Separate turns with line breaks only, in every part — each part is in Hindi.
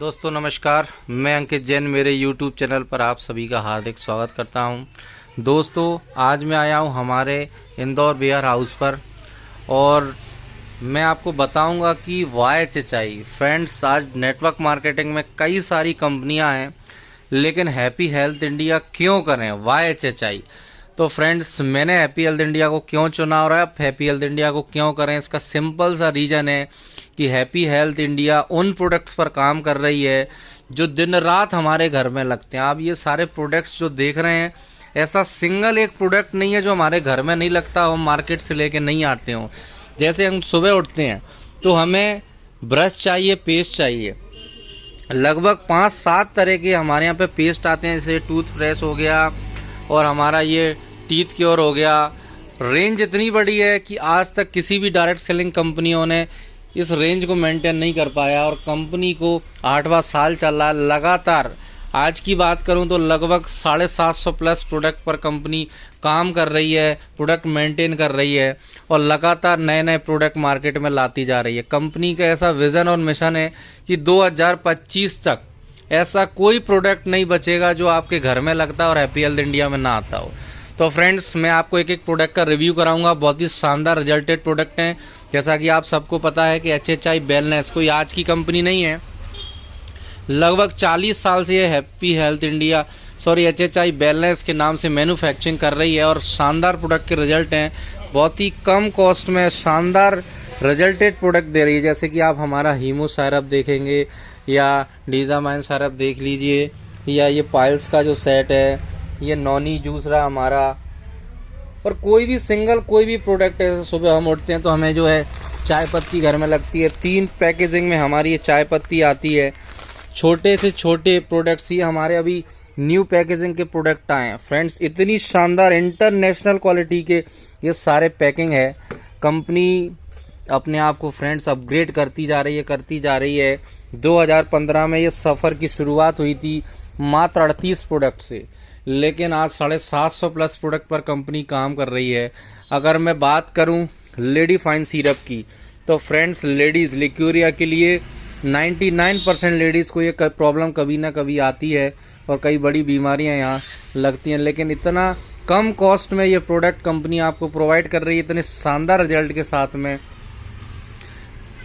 दोस्तों नमस्कार, मैं अंकित जैन मेरे YouTube चैनल पर आप सभी का हार्दिक स्वागत करता हूं। दोस्तों आज मैं आया हूं हमारे इंदौर वेयर हाउस पर और मैं आपको बताऊंगा कि YHHI फ्रेंड्स, आज नेटवर्क मार्केटिंग में कई सारी कंपनियां हैं लेकिन हैप्पी हेल्थ इंडिया क्यों करें YHHI। तो फ्रेंड्स, मैंने हैप्पी हेल्थ इंडिया को क्यों चुना और आप हैप्पी हेल्थ इंडिया को क्यों करें, इसका सिंपल सा रीजन है कि हैप्पी हेल्थ इंडिया उन प्रोडक्ट्स पर काम कर रही है जो दिन रात हमारे घर में लगते हैं। आप ये सारे प्रोडक्ट्स जो देख रहे हैं, ऐसा सिंगल एक प्रोडक्ट नहीं है जो हमारे घर में नहीं लगता हो, मार्केट से लेके नहीं आते हो। जैसे हम सुबह उठते हैं तो हमें ब्रश चाहिए, पेस्ट चाहिए, लगभग 5-7 तरह के हमारे यहाँ पे पेस्ट आते हैं, जैसे टूथब्रश हो गया और हमारा ये टीथ क्योर हो गया। रेंज इतनी बड़ी है कि आज तक किसी भी डायरेक्ट सेलिंग कंपनियों ने इस रेंज को मेंटेन नहीं कर पाया और कंपनी को 8वां साल चल रहा है लगातार। आज की बात करूं तो लगभग 750 प्लस प्रोडक्ट पर कंपनी काम कर रही है, प्रोडक्ट मेंटेन कर रही है और लगातार नए नए प्रोडक्ट मार्केट में लाती जा रही है। कंपनी का ऐसा विजन और मिशन है कि 2025 तक ऐसा कोई प्रोडक्ट नहीं बचेगा जो आपके घर में लगता है और हैप्पी हेल्थ इंडिया में ना आता हो। तो फ्रेंड्स, मैं आपको एक एक प्रोडक्ट का रिव्यू कराऊंगा। बहुत ही शानदार रिजल्टेड प्रोडक्ट हैं। जैसा कि आप सबको पता है कि HHI वेलनेस कोई आज की कंपनी नहीं है, लगभग 40 साल से ये happy health India HHI wellness के नाम से मैन्युफैक्चरिंग कर रही है और शानदार प्रोडक्ट के रिजल्ट हैं। बहुत ही कम कॉस्ट में शानदार रिजल्टेड प्रोडक्ट दे रही है। जैसे कि आप हमारा हीमो सायरप देखेंगे या डीजामाइन सायरप देख लीजिए, या ये पाइल्स का जो सेट है, ये नॉनी जूस रहा हमारा, और कोई भी सिंगल कोई भी प्रोडक्ट है। सुबह हम उठते हैं तो हमें जो है चाय पत्ती घर में लगती है, 3 पैकेजिंग में हमारी ये चाय पत्ती आती है। छोटे से छोटे प्रोडक्ट्स ही हमारे अभी न्यू पैकेजिंग के प्रोडक्ट आए हैं। फ्रेंड्स, इतनी शानदार इंटरनेशनल क्वालिटी के ये सारे पैकिंग है। कंपनी अपने आप को फ्रेंड्स अपग्रेड करती जा रही है। 2015 में ये सफ़र की शुरुआत हुई थी मात्र 38 प्रोडक्ट से, लेकिन आज 750 प्लस प्रोडक्ट पर कंपनी काम कर रही है। अगर मैं बात करूं लेडी फाइन सिरप की, तो फ्रेंड्स लेडीज़ लिक्यूरिया के लिए 99% लेडीज़ को ये प्रॉब्लम कभी ना कभी आती है और कई बड़ी बीमारियां यहाँ लगती हैं, लेकिन इतना कम कॉस्ट में ये प्रोडक्ट कंपनी आपको प्रोवाइड कर रही है, इतने शानदार रिजल्ट के साथ में।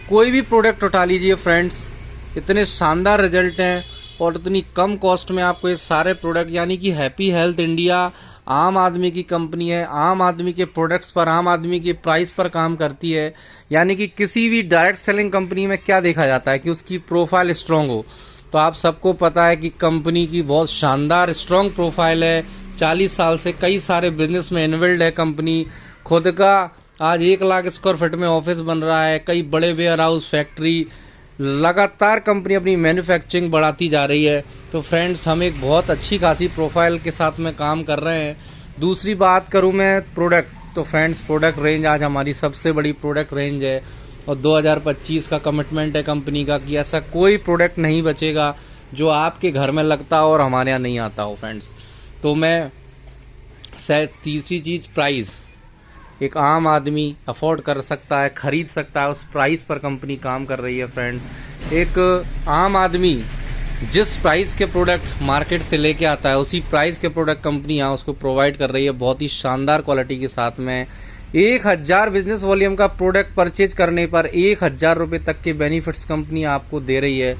कोई भी प्रोडक्ट उठा लीजिए फ्रेंड्स, इतने शानदार रिजल्ट हैं और इतनी कम कॉस्ट में आपको ये सारे प्रोडक्ट, यानी कि हैप्पी हेल्थ इंडिया आम आदमी की कंपनी है, आम आदमी के प्रोडक्ट्स पर, आम आदमी के प्राइस पर काम करती है। यानी कि किसी भी डायरेक्ट सेलिंग कंपनी में क्या देखा जाता है कि उसकी प्रोफाइल स्ट्रॉन्ग हो, तो आप सबको पता है कि कंपनी की बहुत शानदार स्ट्रॉन्ग प्रोफाइल है। 40 साल से कई सारे बिजनेस में इन्वॉल्व है कंपनी। खुद का आज 1 लाख स्क्वायर फीट में ऑफिस बन रहा है, कई बड़े वेयर हाउस, फैक्ट्री, लगातार कंपनी अपनी मैन्युफैक्चरिंग बढ़ाती जा रही है। तो फ्रेंड्स, हम एक बहुत अच्छी खासी प्रोफाइल के साथ में काम कर रहे हैं। दूसरी बात करूं मैं प्रोडक्ट, तो फ्रेंड्स प्रोडक्ट रेंज आज हमारी सबसे बड़ी प्रोडक्ट रेंज है और 2025 का कमिटमेंट है कंपनी का कि ऐसा कोई प्रोडक्ट नहीं बचेगा जो आपके घर में लगता हो और हमारे यहाँ नहीं आता हो। फ्रेंड्स, तो मैं तीसरी चीज़, प्राइस एक आम आदमी अफोर्ड कर सकता है, खरीद सकता है, उस प्राइस पर कंपनी काम कर रही है। फ्रेंड्स, एक आम आदमी जिस प्राइस के प्रोडक्ट मार्केट से लेके आता है उसी प्राइस के प्रोडक्ट कंपनी यहाँ उसको प्रोवाइड कर रही है, बहुत ही शानदार क्वालिटी के साथ में। 1000 बिजनेस वॉल्यूम का प्रोडक्ट परचेज करने पर 1000 रुपये तक के बेनिफिट्स कंपनी आपको दे रही है।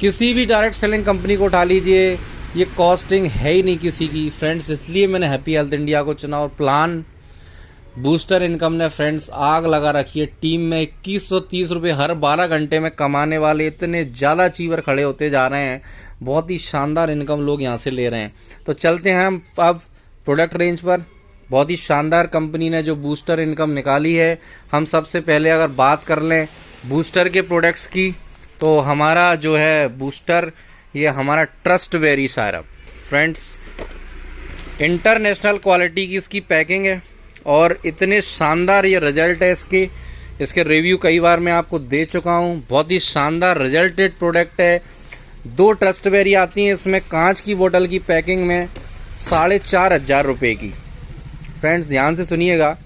किसी भी डायरेक्ट सेलिंग कंपनी को उठा लीजिए, ये कॉस्टिंग है ही नहीं किसी की। फ्रेंड्स, इसलिए मैंने हैप्पी हेल्थ इंडिया को चुना और प्लान बूस्टर इनकम ने फ्रेंड्स आग लगा रखी है। टीम में 2130 रुपये हर 12 घंटे में कमाने वाले इतने ज़्यादा अचीवर खड़े होते जा रहे हैं, बहुत ही शानदार इनकम लोग यहाँ से ले रहे हैं। तो चलते हैं हम अब प्रोडक्ट रेंज पर। बहुत ही शानदार कंपनी ने जो बूस्टर इनकम निकाली है। हम सबसे पहले अगर बात कर लें बूस्टर के प्रोडक्ट्स की, तो हमारा जो है बूस्टर, ये हमारा trust berry syrup. Friends, international quality की इसकी पैकिंग है और इतने शानदार ये रिजल्ट है इसके रिव्यू कई बार मैं आपको दे चुका हूँ। बहुत ही शानदार रिजल्टेड प्रोडक्ट है। 2 ट्रस्ट बेरी आती हैं इसमें, कांच की बोतल की पैकिंग में 4500 रुपये की। फ्रेंड्स, ध्यान से सुनिएगा,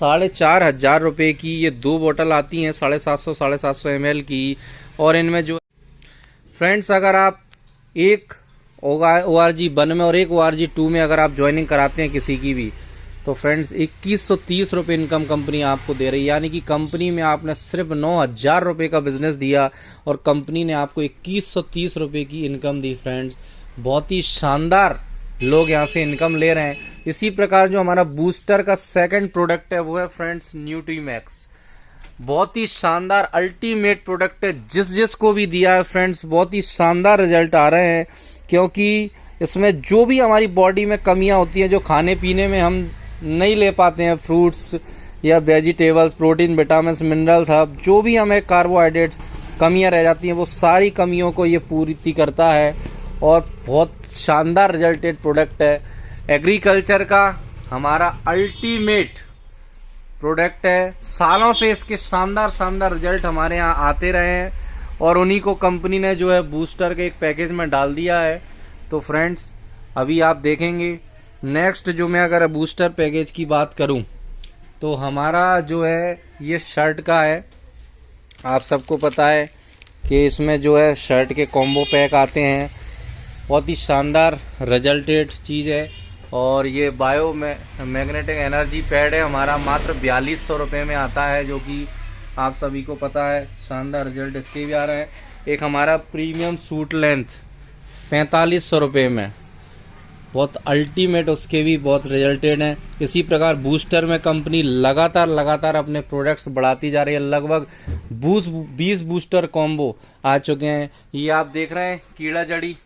4500 रुपये की ये 2 बोतल आती हैं, 750 ml की। और इनमें जो फ्रेंड्स अगर आप एक ORG1 में और एक ORG2 में अगर आप ज्वाइनिंग कराते हैं किसी की भी, तो फ्रेंड्स 2130 रुपये इनकम कंपनी आपको दे रही है। यानी कि कंपनी में आपने सिर्फ 9000 रुपये का बिजनेस दिया और कंपनी ने आपको 2130 रुपये की इनकम दी। फ्रेंड्स बहुत ही शानदार लोग यहाँ से इनकम ले रहे हैं। इसी प्रकार जो हमारा बूस्टर का सेकंड प्रोडक्ट है वो है फ्रेंड्स न्यूट्रीमैक्स। बहुत ही शानदार अल्टीमेट प्रोडक्ट है, जिस को भी दिया है फ्रेंड्स बहुत ही शानदार रिजल्ट आ रहे हैं। क्योंकि इसमें जो भी हमारी बॉडी में कमियां होती हैं, जो खाने पीने में हम नहीं ले पाते हैं, फ्रूट्स या vegetables, protein, vitamin, minerals, hub जो भी हमें कार्बोहाइड्रेट्स कमियां रह जाती हैं, वो सारी कमियों को ये पूर्ति करता है और बहुत शानदार रिजल्टेड प्रोडक्ट है। एग्रीकल्चर का हमारा अल्टीमेट प्रोडक्ट है। सालों से इसके शानदार रिजल्ट हमारे यहाँ आते रहे हैं और उन्हीं को कंपनी ने जो है बूस्टर के एक पैकेज में डाल दिया है। तो फ्रेंड्स अभी आप देखेंगे नेक्स्ट जो मैं अगर बूस्टर पैकेज की बात करूं तो हमारा जो है ये शर्ट का है। आप सबको पता है कि इसमें जो है शर्ट के कॉम्बो पैक आते हैं, बहुत ही शानदार रिजल्टेड चीज़ है। और ये बायो मैग्नेटिक एनर्जी पैड है हमारा, मात्र 4200 रुपये में आता है, जो कि आप सभी को पता है शानदार रिजल्ट इसके भी आ रहे हैं। एक हमारा प्रीमियम सूट लेंथ 4500 रुपये में, बहुत अल्टीमेट, उसके भी बहुत रिजल्टेड हैं। इसी प्रकार बूस्टर में कंपनी लगातार अपने प्रोडक्ट्स बढ़ाती जा रही है। लगभग 20 बूस्टर कॉम्बो आ चुके हैं। ये आप देख रहे हैं कीड़ा जड़ी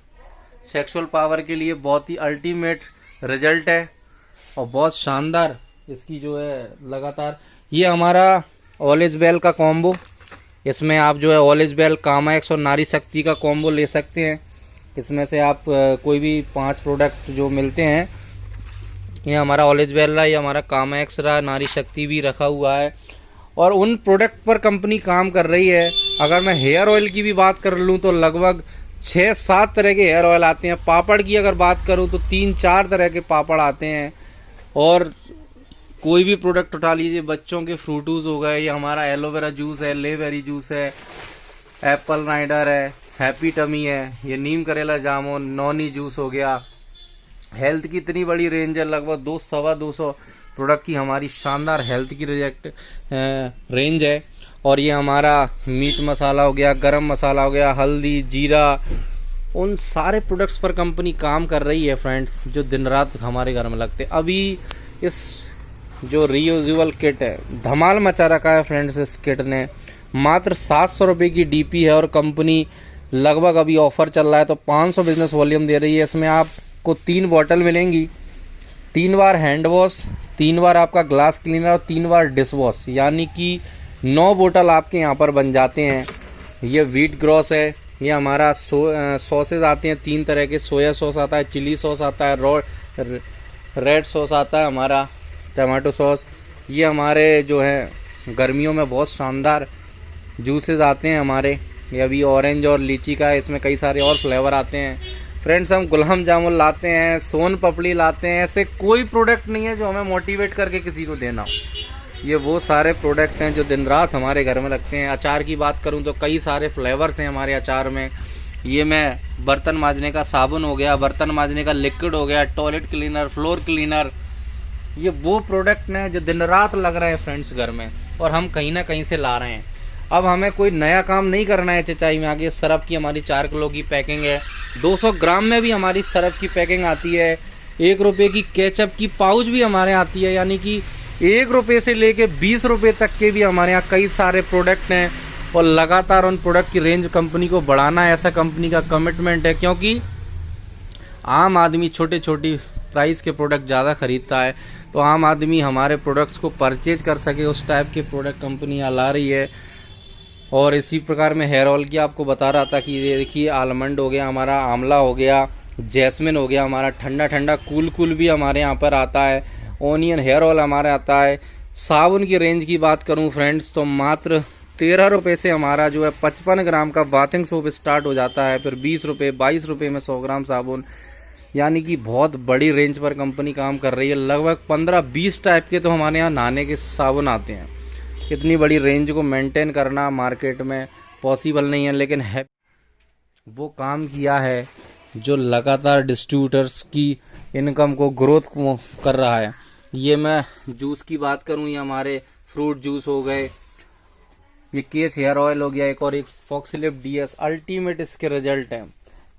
सेक्सुअल पावर के लिए बहुत ही अल्टीमेट रिजल्ट है और बहुत शानदार इसकी जो है लगातार। ये हमारा ऑलिज बेल का कॉम्बो, इसमें आप जो है ऑलिज बेल, कामा एक्स और नारी शक्ति का कॉम्बो ले सकते हैं। इसमें से आप कोई भी 5 प्रोडक्ट जो मिलते हैं, ये हमारा ऑलिज बेल रहा, ये हमारा कामा एक्स रहा, नारी शक्ति भी रखा हुआ है और उन प्रोडक्ट पर कंपनी काम कर रही है। अगर मैं हेयर ऑयल की भी बात कर लूँ तो लगभग 6-7 तरह के हेयर ऑयल आते हैं। पापड़ की अगर बात करूं तो 3-4 तरह के पापड़ आते हैं। और कोई भी प्रोडक्ट उठा लीजिए, बच्चों के फ्रूटूज हो गए, ये हमारा एलोवेरा जूस है, लेवेरी जूस है, एप्पल राइडर है, हैप्पी टमी है, ये नीम करेला जामुन, नॉनी जूस हो गया। हेल्थ की इतनी बड़ी रेंज है, लगभग 200-225 प्रोडक्ट की हमारी शानदार हेल्थ की रेंज है। और ये हमारा मीट मसाला हो गया, गरम मसाला हो गया, हल्दी, जीरा, उन सारे प्रोडक्ट्स पर कंपनी काम कर रही है फ्रेंड्स, जो दिन रात हमारे घर में लगते हैं। अभी इस जो रीयूजेबल किट है धमाल मचा रखा है फ्रेंड्स। इस किट ने मात्र 700 रुपये की डीपी है और कंपनी लगभग अभी ऑफर चल रहा है तो 500 बिजनेस वॉल्यूम दे रही है। इसमें आपको 3 बॉटल मिलेंगी, 3 बार हैंड वॉश, 3 बार आपका ग्लास क्लीनर और 3 बार डिश वॉश, यानी कि 9 बोतल आपके यहाँ पर बन जाते हैं। ये व्हीट ग्रॉस है, ये हमारा सॉसेज आते हैं 3 तरह के, सोया सॉस आता है, चिली सॉस आता है, रेड सॉस आता है, हमारा टमाटो सॉस। ये हमारे जो है गर्मियों में बहुत शानदार जूसेस आते हैं हमारे, ये अभी ऑरेंज और लीची का है, इसमें कई सारे और फ्लेवर आते हैं। फ्रेंड्स हम गुलाब जामुन लाते हैं, सोन पपड़ी लाते हैं, ऐसे कोई प्रोडक्ट नहीं है जो हमें मोटिवेट करके किसी को देना हो। ये वो सारे प्रोडक्ट हैं जो दिन रात हमारे घर में लगते हैं। अचार की बात करूं तो कई सारे फ्लेवर्स हैं हमारे अचार में। ये मैं बर्तन मांजने का साबुन हो गया, बर्तन मांजने का लिक्विड हो गया, टॉयलेट क्लीनर, फ्लोर क्लीनर, ये वो प्रोडक्ट हैं जो दिन रात लग रहे हैं फ्रेंड्स घर में और हम कहीं ना कहीं से ला रहे हैं। अब हमें कोई नया काम नहीं करना है चचाई में। आगे सरफ की हमारी 4 किलो की पैकिंग है, 200 ग्राम में भी हमारी सरफ की पैकिंग आती है, 1 रुपये की केचप की पाउच भी हमारे यहाँ आती है, यानी कि 1 रुपये से लेके 20 रुपये तक के भी हमारे यहाँ कई सारे प्रोडक्ट हैं। और लगातार उन प्रोडक्ट की रेंज कंपनी को बढ़ाना है, ऐसा कंपनी का कमिटमेंट है। क्योंकि आम आदमी छोटे छोटी प्राइस के प्रोडक्ट ज़्यादा खरीदता है, तो आम आदमी हमारे प्रोडक्ट्स को परचेज कर सके, उस टाइप के प्रोडक्ट कंपनी यहाँ ला रही है। और इसी प्रकार में हेयर ऑयल की आपको बता रहा था कि ये देखिए आलमंड हो गया हमारा, आंवला हो गया, जैस्मिन हो गया हमारा, ठंडा ठंडा कूल भी हमारे यहाँ पर आता है, ओनियन हेयर ऑयल हमारे आता है। साबुन की रेंज की बात करूँ फ्रेंड्स तो मात्र 13 रुपये से हमारा जो है 55 ग्राम का बाथिंग सोप स्टार्ट हो जाता है, फिर 20 रुपये 22 रुपये में 100 ग्राम साबुन, यानी कि बहुत बड़ी रेंज पर कंपनी काम कर रही है। लगभग 15-20 टाइप के तो हमारे यहाँ नहाने के साबुन आते हैं। इतनी बड़ी रेंज को मेंटेन करना मार्केट में पॉसिबल नहीं है, लेकिन है। वो काम किया है जो लगातार डिस्ट्रीब्यूटर्स की इनकम को ग्रोथ कर रहा है। ये मैं जूस की बात करूं, ये हमारे फ्रूट जूस हो गए, ये केस हेयर ऑयल हो गया, एक और एक फॉक्सीलिप डीएस, अल्टीमेट इसके रिजल्ट हैं।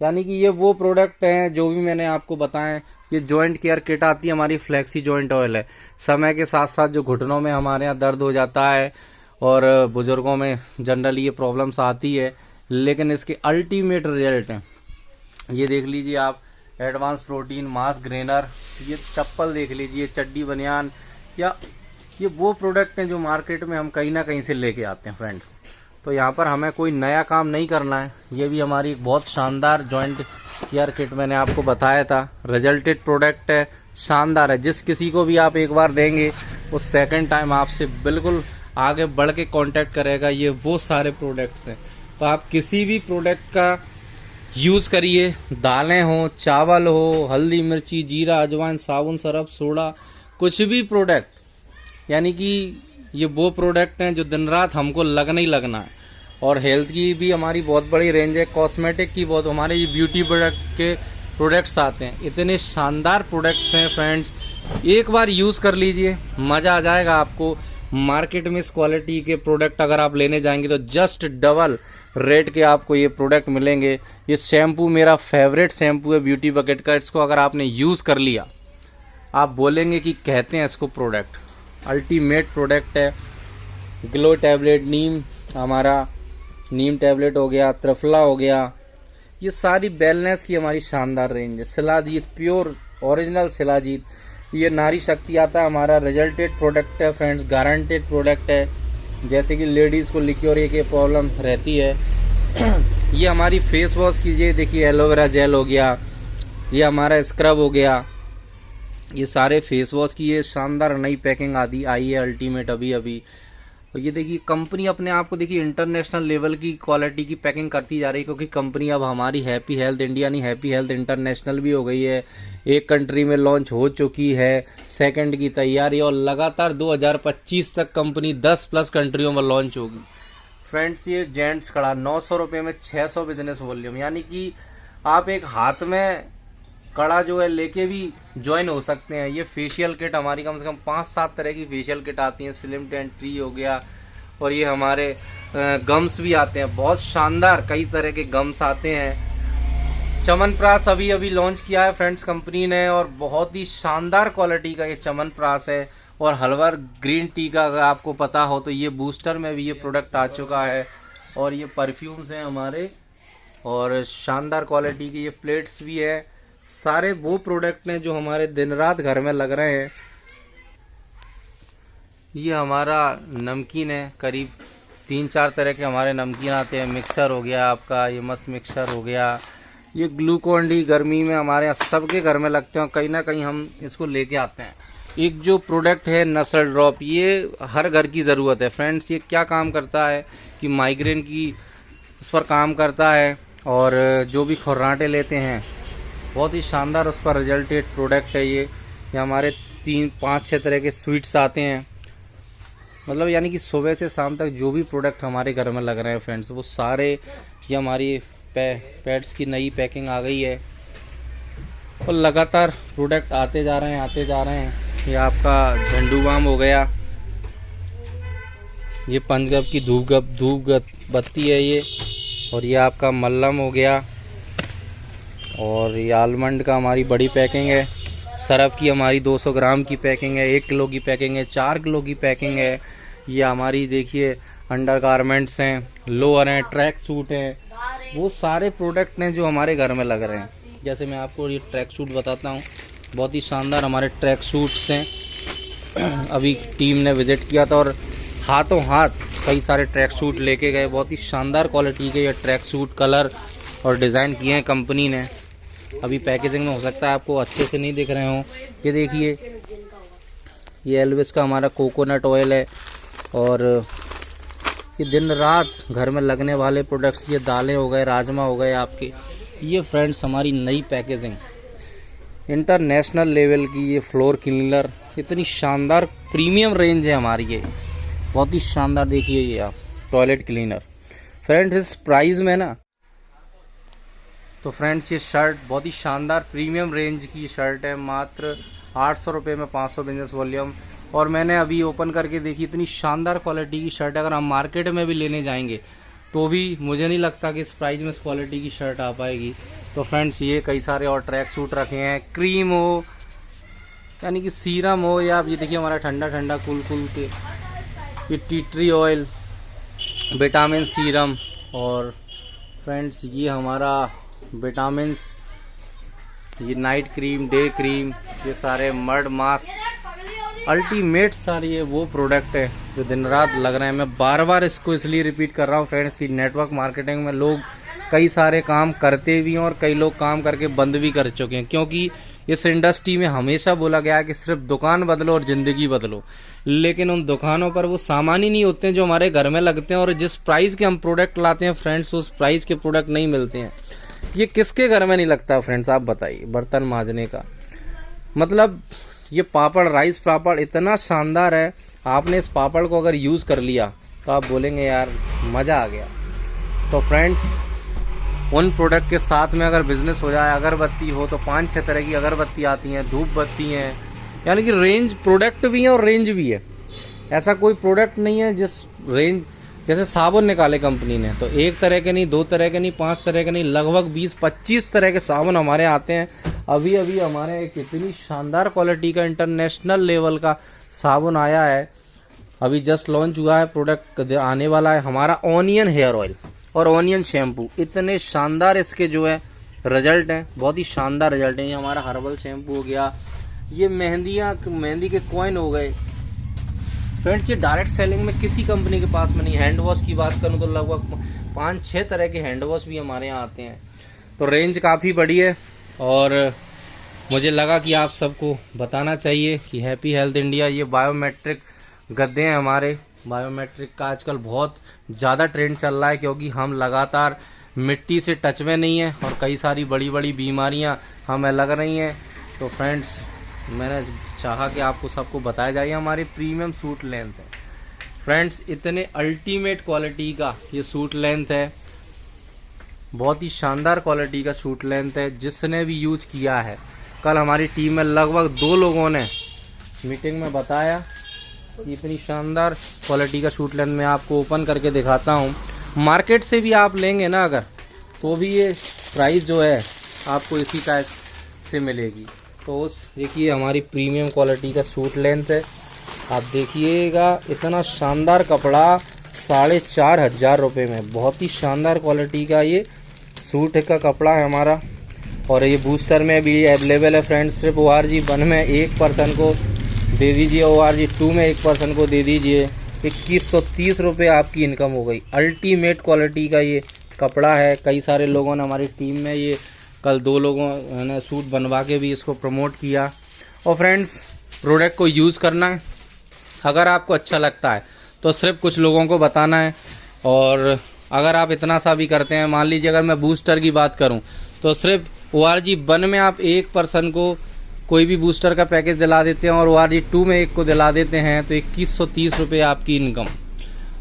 यानी कि ये वो प्रोडक्ट हैं जो भी मैंने आपको बताएं। ये जॉइंट केयर किट आती है हमारी, फ्लेक्सी जॉइंट ऑयल है। समय के साथ साथ जो घुटनों में हमारे यहाँ दर्द हो जाता है और बुजुर्गों में जनरली ये प्रॉब्लम्स आती है, लेकिन इसके अल्टीमेट रिजल्ट हैं। ये देख लीजिए आप, एडवांस प्रोटीन मास ग्रेनर, ये चप्पल देख लीजिए, चड्डी बनियान, या ये वो प्रोडक्ट हैं जो मार्केट में हम कहीं ना कहीं से लेके आते हैं फ्रेंड्स। तो यहाँ पर हमें कोई नया काम नहीं करना है। ये भी हमारी एक बहुत शानदार जॉइंट केयर किट मैंने आपको बताया था, रिजल्टेड प्रोडक्ट है, शानदार है। जिस किसी को भी आप एक बार देंगे वो सेकंड टाइम आपसे बिल्कुल आगे बढ़ के कांटेक्ट करेगा। ये वो सारे प्रोडक्ट्स हैं। तो आप किसी भी प्रोडक्ट का यूज़ करिए, दालें हो, चावल हो, हल्दी मिर्ची जीरा अजवाइन साबुन सरफ सोडा, कुछ भी प्रोडक्ट, यानी कि ये वो प्रोडक्ट हैं जो दिन रात हमको लगना ही लगना है। और हेल्थ की भी हमारी बहुत बड़ी रेंज है, कॉस्मेटिक की बहुत, हमारे ये ब्यूटी प्रोडक्ट के प्रोडक्ट्स आते हैं। इतने शानदार प्रोडक्ट्स हैं फ्रेंड्स, एक बार यूज़ कर लीजिए, मज़ा आ जाएगा आपको। मार्केट में इस क्वालिटी के प्रोडक्ट अगर आप लेने जाएंगे तो जस्ट डबल रेट के आपको ये प्रोडक्ट मिलेंगे। ये शैम्पू मेरा फेवरेट शैम्पू है ब्यूटी बकेट का। इसको अगर आपने यूज़ कर लिया, आप बोलेंगे कि कहते हैं इसको प्रोडक्ट, अल्टीमेट प्रोडक्ट है। ग्लो टैबलेट, नीम, हमारा नीम टैबलेट हो गया, त्रिफला हो गया, ये सारी वेलनेस की हमारी शानदार रेंज है। शिलाजीत, प्योर ओरिजिनल शिलाजीत, ये नारी शक्ति आता है हमारा, रिजल्टेड प्रोडक्ट है फ्रेंड्स, गारंटेड प्रोडक्ट है। जैसे कि लेडीज़ को लिक्योरिया की प्रॉब्लम रहती है ये हमारी फेस वॉश कीजिए, देखिए एलोवेरा जेल हो गया, ये हमारा स्क्रब हो गया, ये सारे फेस वॉश की ये शानदार नई पैकिंग आई है अल्टीमेट अभी अभी। और ये देखिए कंपनी अपने आप को देखिए इंटरनेशनल लेवल की क्वालिटी की पैकिंग करती जा रही है, क्योंकि कंपनी अब हमारी हैप्पी हेल्थ इंडिया नहीं, हैप्पी हेल्थ इंटरनेशनल भी हो गई है। एक कंट्री में लॉन्च हो चुकी है, सेकंड की तैयारी, और लगातार 2025 तक कंपनी 10+ कंट्रियों में लॉन्च होगी फ्रेंड्स। ये जेंट्स कड़ा 900 रुपये में 600 बिजनेस वॉल्यूम, यानी कि आप एक हाथ में कड़ा जो है लेके भी ज्वाइन हो सकते हैं। ये फेशियल किट हमारी कम से कम 5-7 तरह की फेशियल किट आती हैं, स्लिम टेन ट्री हो गया, और ये हमारे गम्स भी आते हैं, बहुत शानदार कई तरह के गम्स आते हैं। च्यवनप्राश अभी अभी लॉन्च किया है फ्रेंड्स कंपनी ने, और बहुत ही शानदार क्वालिटी का ये च्यवनप्राश है। और हलवर ग्रीन टी का अगर आपको पता हो तो ये बूस्टर में भी ये प्रोडक्ट आ चुका है। और ये परफ्यूम्स हैं हमारे, और शानदार क्वालिटी की ये प्लेट्स भी है। सारे वो प्रोडक्ट हैं जो हमारे दिन रात घर में लग रहे हैं। ये हमारा नमकीन है, करीब 3-4 तरह के हमारे नमकीन आते हैं। मिक्सर हो गया आपका, ये मस्त मिक्सर हो गया, ये ग्लूकोन डी गर्मी में हमारे यहाँ सबके घर में लगते हैं, कहीं ना कहीं हम इसको लेके आते हैं। एक जो प्रोडक्ट है नसल ड्रॉप, ये हर घर की ज़रूरत है फ्रेंड्स। ये क्या काम करता है कि माइग्रेन की उस पर काम करता है, और जो भी खुर्राटे लेते हैं बहुत ही शानदार उस पर रिजल्टेड प्रोडक्ट है। ये हमारे 3-5-6 तरह के स्वीट्स आते हैं, मतलब यानी कि सुबह से शाम तक जो भी प्रोडक्ट हमारे घर में लग रहे हैं फ्रेंड्स, वो सारे ये हमारी पैड्स की नई पैकिंग आ गई है, और लगातार प्रोडक्ट आते जा रहे हैं। ये आपका झंडू बाम हो गया, ये पंचगब की धूप बत्ती है ये, और ये आपका मल्लम हो गया, और ये आलमंड का हमारी बड़ी पैकिंग है। सरफ की हमारी 200 ग्राम की पैकिंग है, 1 किलो की पैकिंग है, 4 किलो की पैकिंग है। ये हमारी देखिए अंडर गारमेंट्स हैं, लोअर हैं, ट्रैक सूट हैं, वो सारे प्रोडक्ट हैं जो हमारे घर में लग रहे हैं। जैसे मैं आपको ये ट्रैक सूट बताता हूँ, बहुत ही शानदार हमारे ट्रैक सूट्स हैं। अभी टीम ने विज़िट किया था और हाथों हाथ कई सारे ट्रैक सूट लेके गए, बहुत ही शानदार क्वालिटी के ये ट्रैक सूट कलर और डिज़ाइन किए हैं कंपनी ने। अभी पैकेजिंग में हो सकता है आपको अच्छे से नहीं दिख रहे हों। ये देखिए, ये एल्विस का हमारा कोकोनट ऑयल है, और ये दिन रात घर में लगने वाले प्रोडक्ट्स, ये दालें हो गए, राजमा हो गए आपके, ये फ्रेंड्स हमारी नई पैकेजिंग इंटरनेशनल लेवल की। ये फ्लोर क्लीनर, इतनी शानदार प्रीमियम रेंज है हमारी, ये बहुत ही शानदार। देखिए ये आप टॉयलेट क्लीनर फ्रेंड्स, इस प्राइस में ना तो फ्रेंड्स ये शर्ट बहुत ही शानदार प्रीमियम रेंज की शर्ट है, मात्र 800 रुपये में 500 बिजनेस वॉल्यूम। और मैंने अभी ओपन करके देखी, इतनी शानदार क्वालिटी की शर्ट है। अगर हम मार्केट में भी लेने जाएंगे तो भी मुझे नहीं लगता कि इस प्राइस में इस क्वालिटी की शर्ट आ पाएगी। तो फ्रेंड्स ये कई सारे और ट्रैक सूट रखे हैं, क्रीम हो यानी कि सीरम हो, या आप ये देखिए हमारा ठंडा ठंडा कूल के ये tea tree oil, vitamin serum, और फ्रेंड्स ये हमारा विटामिन, ये नाइट क्रीम, डे क्रीम, ये सारे मर्ड मास्क, अल्टीमेट सारे ये वो प्रोडक्ट है जो दिन रात लग रहे हैं। मैं बार बार इसको इसलिए रिपीट कर रहा हूँ फ्रेंड्स की नेटवर्क मार्केटिंग में लोग कई सारे काम करते भी हैं और कई लोग काम करके बंद भी कर चुके हैं, क्योंकि इस इंडस्ट्री में हमेशा बोला गया है कि सिर्फ दुकान बदलो और ज़िंदगी बदलो, लेकिन उन दुकानों पर वो सामान ही नहीं होते हैं जो हमारे घर में लगते हैं, और जिस प्राइस के हम प्रोडक्ट लाते हैं फ्रेंड्स उस प्राइस के प्रोडक्ट नहीं मिलते हैं। ये किसके घर में नहीं लगता फ्रेंड्स, आप बताइए। बर्तन मांजने का मतलब ये पापड़, राइस पापड़ इतना शानदार है, आपने इस पापड़ को अगर यूज़ कर लिया तो आप बोलेंगे यार मज़ा आ गया। तो फ्रेंड्स उन प्रोडक्ट के साथ में अगर बिजनेस हो जाए, अगरबत्ती हो तो 5-6 तरह की अगरबत्ती आती हैं, धूप बत्ती हैं, यानी कि रेंज प्रोडक्ट भी है और रेंज भी है। ऐसा कोई प्रोडक्ट नहीं है जिस रेंज, जैसे साबुन निकाले कंपनी ने तो एक तरह के नहीं, 2 तरह के नहीं, 5 तरह के नहीं, लगभग 20-25 तरह के साबुन हमारे आते हैं। अभी अभी हमारे एक इतनी शानदार क्वालिटी का इंटरनेशनल लेवल का साबुन आया है, अभी जस्ट लॉन्च हुआ है, प्रोडक्ट आने वाला है हमारा ऑनियन हेयर ऑयल और ऑनियन शैम्पू। इतने शानदार इसके जो है रिजल्ट हैं, बहुत ही शानदार रिजल्ट हैं। ये हमारा हर्बल शैम्पू हो गया, ये मेहंदी के कॉइन हो गए फ्रेंड्स। ये डायरेक्ट सेलिंग में किसी कंपनी के पास में नहीं। हैंड वॉश की बात करूं तो लगभग 5-6 तरह के हैंड वॉश भी हमारे यहाँ आते हैं। तो रेंज काफ़ी बड़ी है और मुझे लगा कि आप सबको बताना चाहिए कि हैप्पी हेल्थ इंडिया, ये बायोमेट्रिक गद्दे हैं हमारे। बायोमेट्रिक का आजकल बहुत ज़्यादा ट्रेंड चल रहा है, क्योंकि हम लगातार मिट्टी से टच में नहीं है और कई सारी बड़ी बड़ी बीमारियां हमें लग रही हैं। तो फ्रेंड्स मैंने चाहा कि आपको सबको बताया जाए, हमारी प्रीमियम सूट लेंथ है फ्रेंड्स, इतने अल्टीमेट क्वालिटी का ये सूट लेंथ है, बहुत ही शानदार क्वालिटी का सूट लेंथ है। जिसने भी यूज किया है, कल हमारी टीम में लगभग 2 लोगों ने मीटिंग में बताया कि इतनी शानदार क्वालिटी का सूट लेंथ मैं आपको ओपन करके दिखाता हूँ। मार्केट से भी आप लेंगे ना अगर, तो भी ये प्राइस जो है आपको इसी टाइप से मिलेगी। तो उस देखिए हमारी प्रीमियम क्वालिटी का सूट लेंथ है, आप देखिएगा इतना शानदार कपड़ा 4,500 रुपये में, बहुत ही शानदार क्वालिटी का ये सूट का कपड़ा है हमारा। और ये बूस्टर में भी अवेलेबल है फ्रेंड्स। सिर्फ ORG1 में एक पर्सन को दे दीजिए, ORG2 में एक पर्सन को दे दीजिए, 2130 रुपये आपकी इनकम हो गई। अल्टीमेट क्वालिटी का ये कपड़ा है। कई सारे लोगों ने हमारी टीम में ये कल 2 लोगों ने सूट बनवा के भी इसको प्रमोट किया। और फ्रेंड्स प्रोडक्ट को यूज़ करना है, अगर आपको अच्छा लगता है तो सिर्फ कुछ लोगों को बताना है। और अगर आप इतना सा भी करते हैं, मान लीजिए अगर मैं बूस्टर की बात करूं तो सिर्फ ORG1 में आप एक पर्सन को कोई भी बूस्टर का पैकेज दिला देते हैं और ORG2 में एक को दिला देते हैं, तो 2130 रुपये आपकी इनकम।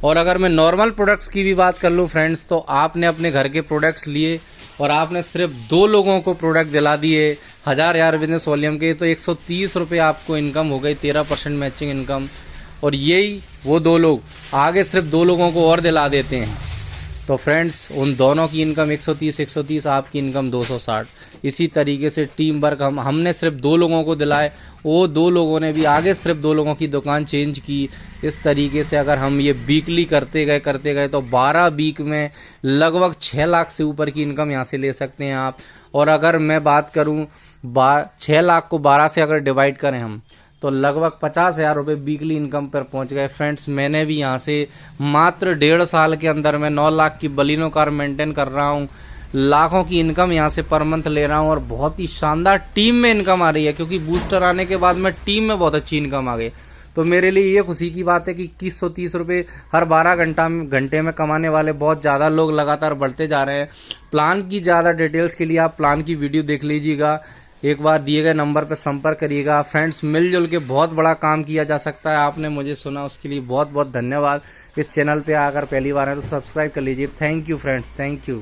और अगर मैं नॉर्मल प्रोडक्ट्स की भी बात कर लूँ फ्रेंड्स, तो आपने अपने घर के प्रोडक्ट्स लिए और आपने सिर्फ 2 लोगों को प्रोडक्ट दिला दिए 1000 बिजनेस वॉल्यूम के, तो 130 रुपये आपको इनकम हो गई, 13% मैचिंग इनकम। और यही वो 2 लोग आगे सिर्फ 2 लोगों को और दिला देते हैं, तो फ्रेंड्स उन दोनों की इनकम 130, आपकी इनकम 260। इसी तरीके से टीम वर्क हमने सिर्फ 2 लोगों को दिलाए, वो 2 लोगों ने भी आगे सिर्फ 2 लोगों की दुकान चेंज की। इस तरीके से अगर हम ये वीकली करते गए तो 12 वीक में लगभग 6 लाख से ऊपर की इनकम यहाँ से ले सकते हैं आप। और अगर मैं बात करूँ 6 लाख को 12 से अगर डिवाइड करें हम, तो लगभग 50,000 रुपये वीकली इनकम पर पहुंच गए फ्रेंड्स। मैंने भी यहाँ से मात्र 1.5 साल के अंदर में 9 लाख की बलिनो कार मेंटेन कर रहा हूँ, लाखों की इनकम यहाँ से पर मंथ ले रहा हूँ और बहुत ही शानदार टीम में इनकम आ रही है, क्योंकि बूस्टर आने के बाद में टीम में बहुत अच्छी इनकम आ गई। तो मेरे लिए ये खुशी की बात है कि 2130 रुपये हर 12 घंटे में कमाने वाले बहुत ज़्यादा लोग लगातार बढ़ते जा रहे हैं। प्लान की ज़्यादा डिटेल्स के लिए आप प्लान की वीडियो देख लीजिएगा, एक बार दिए गए नंबर पर संपर्क करिएगा फ्रेंड्स। मिलजुल के बहुत बड़ा काम किया जा सकता है। आपने मुझे सुना उसके लिए बहुत बहुत धन्यवाद। इस चैनल पे आकर पहली बार है तो सब्सक्राइब कर लीजिए। Thank you friends, thank you.